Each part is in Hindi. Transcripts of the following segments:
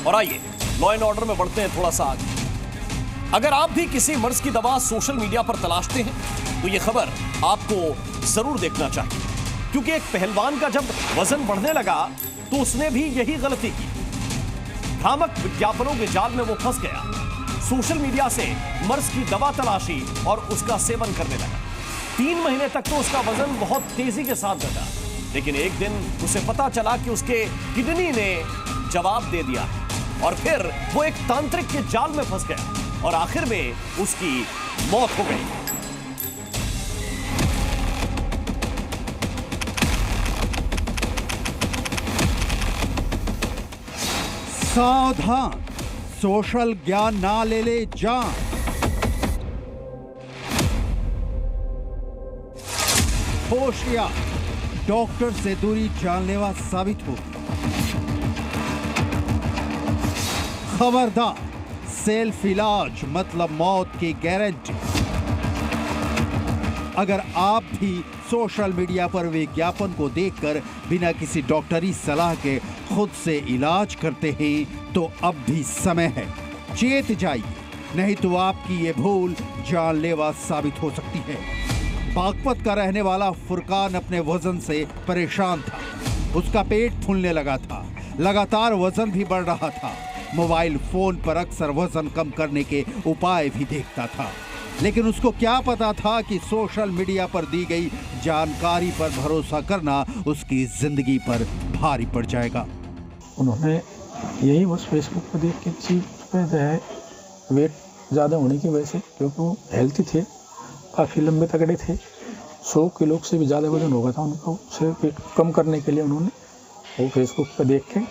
और आइए लॉ एंड ऑर्डर में बढ़ते हैं थोड़ा सा आगे। अगर आप भी किसी मर्ज की दवा सोशल मीडिया पर तलाशते हैं तो यह खबर आपको जरूर देखना चाहिए, क्योंकि एक पहलवान का जब वजन बढ़ने लगा तो उसने भी यही गलती की। भ्रामक विज्ञापनों के जाल में वो फंस गया, सोशल मीडिया से मर्ज की दवा तलाशी और उसका सेवन करने लगा। 3 महीने तक तो उसका वजन बहुत तेजी के साथ घटा, लेकिन एक दिन उसे पता चला कि उसके किडनी ने जवाब दे दिया और फिर वो एक तांत्रिक के जाल में फंस गया और आखिर में उसकी मौत हो गई। सावधान, सोशल ज्ञान ना ले ले जान। होशियार, डॉक्टर से दूरी जानलेवा साबित हो। खबरदार, सेल्फ इलाज मतलब मौत की गारंटी। अगर आप भी सोशल मीडिया पर विज्ञापन को देखकर बिना किसी डॉक्टरी सलाह के खुद से इलाज करते हैं तो अब भी समय है, चेत जाइए, नहीं तो आपकी ये भूल जानलेवा साबित हो सकती है। बागपत का रहने वाला फुरकान अपने वजन से परेशान था। उसका पेट फूलने लगा था, लगातार वजन भी बढ़ रहा था। मोबाइल फोन पर अक्सर वजन कम करने के उपाय भी देखता था, लेकिन उसको क्या पता था कि सोशल मीडिया पर दी गई जानकारी पर भरोसा करना उसकी जिंदगी पर भारी पड़ जाएगा। उन्होंने यही बस फेसबुक पर देख के चीज पे जो है वेट ज़्यादा होने की वजह से, क्योंकि वो हेल्थी थे, काफ़ी लंबे तगड़े थे, 100 किलो से भी ज़्यादा वजन हो गया था उनका। उसे वेट कम करने के लिए उन्होंने वो फेसबुक पर देख के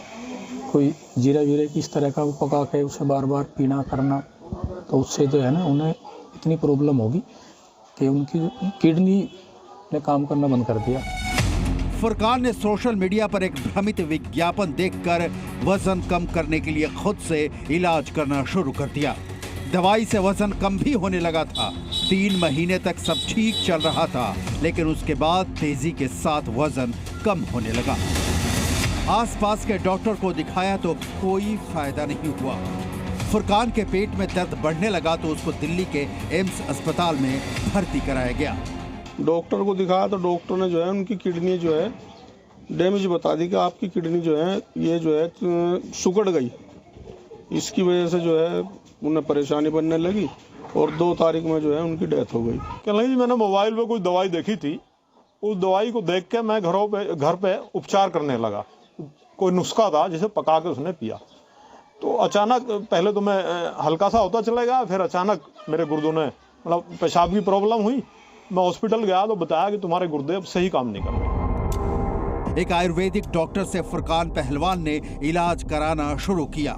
कोई जीरा वीरे की इस तरह का वो पका के उसे बार बार पीना करना, तो उससे जो है ना उन्हें इतनी प्रॉब्लम होगी कि उनकी किडनी ने काम करना बंद कर दिया। फुरकान ने सोशल मीडिया पर एक भ्रमित विज्ञापन देखकर वजन कम करने के लिए खुद से इलाज करना शुरू कर दिया। दवाई से वजन कम भी होने लगा था। 3 महीने तक सब ठीक चल रहा था, लेकिन उसके बाद तेजी के साथ वजन कम होने लगा। आसपास के डॉक्टर को दिखाया तो कोई फायदा नहीं हुआ। फुरकान के पेट में दर्द बढ़ने लगा तो उसको दिल्ली के एम्स अस्पताल में भर्ती कराया गया। डॉक्टर को दिखाया तो डॉक्टर ने जो है उनकी किडनी जो है डैमेज बता दी कि आपकी किडनी जो है ये जो है सुकड़ गई। इसकी वजह से जो है उन्हें परेशानी बनने लगी और 2 तारीख में जो है उनकी डेथ हो गई। कल जी मैंने मोबाइल पे कोई दवाई देखी थी, उस दवाई को देख के मैं घर पे उपचार करने लगा। कोई नुस्खा था जिसे पका के उसने पिया, तो अचानक पहले तो मैं हल्का सा होता चला गया, फिर अचानक मेरे गुर्दों ने मतलब पेशाब की प्रॉब्लम हुई। मैं हॉस्पिटल गया तो बताया कि तुम्हारे गुर्दे अब सही काम नहीं कर रहे। एक आयुर्वेदिक डॉक्टर से फुरकान पहलवान ने इलाज कराना शुरू किया।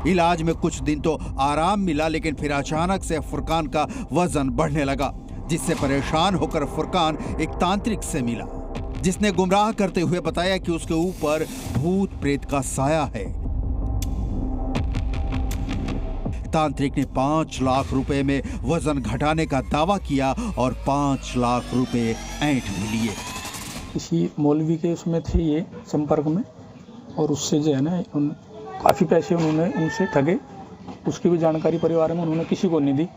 इलाज में कुछ दिन तो आराम मिला, लेकिन फिर अचानक से फुरकान का वजन बढ़ने लगा, जिससे परेशान होकर फुरकान एक तांत्रिक से मिला, जिसने गुमराह करते हुए बताया कि उसके ऊपर भूत प्रेत का साया है। तांत्रिक ने 5 लाख रुपए में वजन घटाने का दावा किया और 5 लाख रुपए ऐंठ भी लिए। किसी मौलवी के उसमें थे ये संपर्क में, और उससे जो है ना काफ़ी पैसे उन्होंने उनसे ठगे। उसकी भी जानकारी परिवार में उन्होंने किसी को नहीं दी,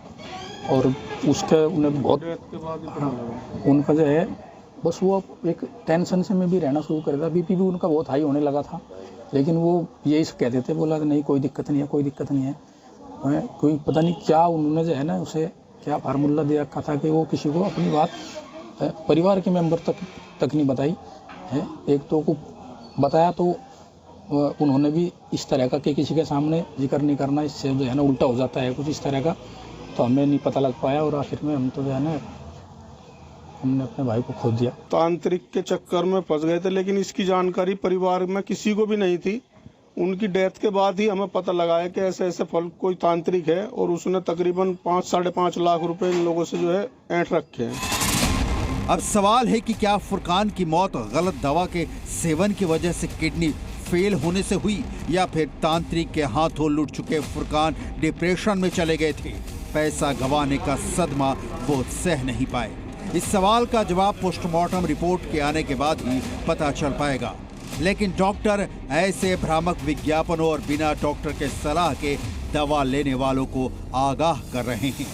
और उसका उन्हें बहुत उनका जो है बस वो एक टेंशन से में भी रहना शुरू कर दिया। बीपी भी उनका बहुत हाई होने लगा था, लेकिन वो यही कहते थे, बोला नहीं कोई दिक्कत नहीं है, कोई दिक्कत नहीं है। कोई पता नहीं क्या उन्होंने जो है ना उसे क्या फार्मूला दिया रखा था कि वो किसी को अपनी बात परिवार के मेंबर तक नहीं बताई है। एक तो को बताया तो उन्होंने भी इस तरह का कि किसी के सामने जिक्र नहीं करना, इससे जो है ना उल्टा हो जाता है कुछ इस तरह का, तो हमें नहीं पता लग पाया और आखिर में हम तो जो है ना हमने अपने भाई को खो दिया। तांत्रिक के चक्कर में फंस गए थे, लेकिन इसकी जानकारी परिवार में किसी को भी नहीं थी। उनकी डेथ के बाद ही हमें पता लगा है कि ऐसे ऐसे फल कोई तांत्रिक है, और उसने तकरीबन 5-5.5 लाख रुपए इन लोगों से जो है ऐंठ रखे हैं। अब सवाल है कि क्या फुरकान की मौत गलत दवा के सेवन की वजह से किडनी फेल होने से हुई, या फिर तांत्रिक के हाथों लुट चुके फुरकान डिप्रेशन में चले गए थे। पैसा गंवाने का सदमा वो सह नहीं पाए। इस सवाल का जवाब पोस्टमार्टम रिपोर्ट के आने के बाद ही पता चल पाएगा। लेकिन डॉक्टर ऐसे भ्रामक विज्ञापनों और बिना डॉक्टर के सलाह के दवा लेने वालों को आगाह कर रहे हैं।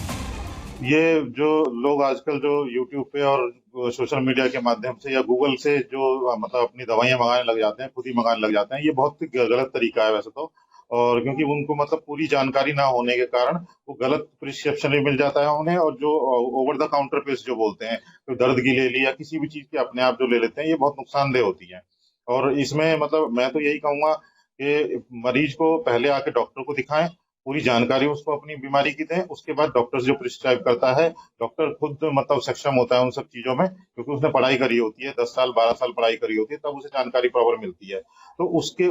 ये जो लोग आजकल जो YouTube पे और सोशल मीडिया के माध्यम से या गूगल से जो मतलब अपनी दवाइयां मंगाने लग जाते हैं, खुद ही मंगाने लग जाते हैं, ये बहुत ही गलत तरीका है वैसे तो। और क्योंकि उनको मतलब पूरी जानकारी ना होने के कारण वो गलत प्रिस्क्रिप्शन भी मिल जाता है उन्हें, और जो ओवर द काउंटर पिल्स जो बोलते हैं, तो दर्द की ले ली या किसी भी चीज की अपने आप जो ले लेते हैं, ये बहुत नुकसानदेह होती है। और इसमें मतलब मैं तो यही कहूंगा कि मरीज को पहले आके डॉक्टर को दिखाएं, पूरी जानकारी उसको अपनी बीमारी की दें, उसके बाद डॉक्टर जो प्रिस्क्राइब करता है, डॉक्टर खुद मतलब सक्षम होता है उन सब चीजों में, क्योंकि उसने पढ़ाई करी होती है, 10 साल 12 साल पढ़ाई करी होती है, तब उसे जानकारी प्रॉपर मिलती है। तो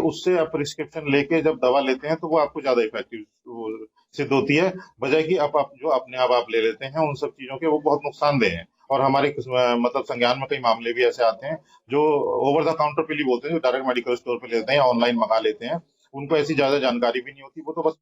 उससे आप प्रिस्क्रिप्शन लेके जब दवा लेते हैं तो वो आपको ज्यादा इफेक्टिव सिद्ध होती है, बजाय कि आप जो अपने आप ले लेते हैं उन सब चीजों के, वो बहुत नुकसानदेह हैं। और हमारे मतलब संज्ञान में कई मामले भी ऐसे आते हैं जो ओवर द काउंटर पिल ही बोलते हैं, जो डायरेक्ट मेडिकल स्टोर पे लेते हैं या ऑनलाइन मंगा लेते हैं, उनको ऐसी ज्यादा जानकारी भी नहीं होती, वो तो बस